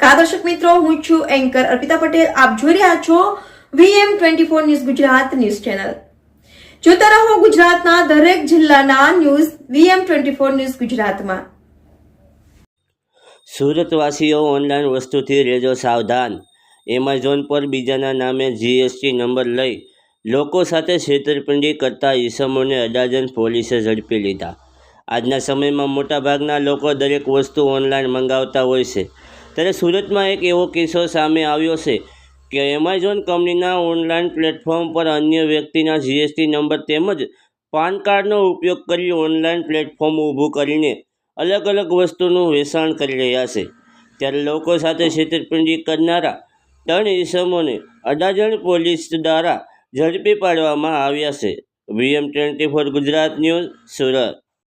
નમસ્કાર દર્શક મિત્રો, હું છું એન્કર અર્પિતા પટેલ. આપ જોઈ રહ્યા છો VM24 news Gujarat news channel. જોતા રહો ગુજરાતના દરેક જિલ્લાના ન્યૂઝ VM24 ન્યૂઝ ગુજરાતમાં. સુરતવાસીઓ ઓનલાઈન વસ્તુથી રહેજો સાવધાન. એમેઝોન પર બીજાના નામે GST નંબર લઈ લોકો સાથે છેતરપિંડી કરતા ઈસમોને અડાજણ પોલીસે ઝડપી લીધા. આજના સમયમાં મોટાભાગના લોકો દરેક વસ્તુ ઓનલાઈન મંગાવતા હોય છે, ત્યારે સુરતમાં એક એવો કિસ્સો સામે આવ્યો છે કે એમેઝોન કંપનીના ઓનલાઈન પ્લેટફોર્મ પર અન્ય વ્યક્તિના GST નંબર તેમજ પાન કાર્ડનો ઉપયોગ કરી ઓનલાઈન પ્લેટફોર્મ ઊભું કરીને અલગ અલગ વસ્તુનું વેચાણ કરી રહ્યા છે. ત્યારે લોકો સાથે છેતરપિંડી કરનારા 3 ઈસમોને અડાજણ પોલીસ દ્વારા ઝડપી પાડવામાં આવ્યા છે. VM24 Gujarat news, Surat.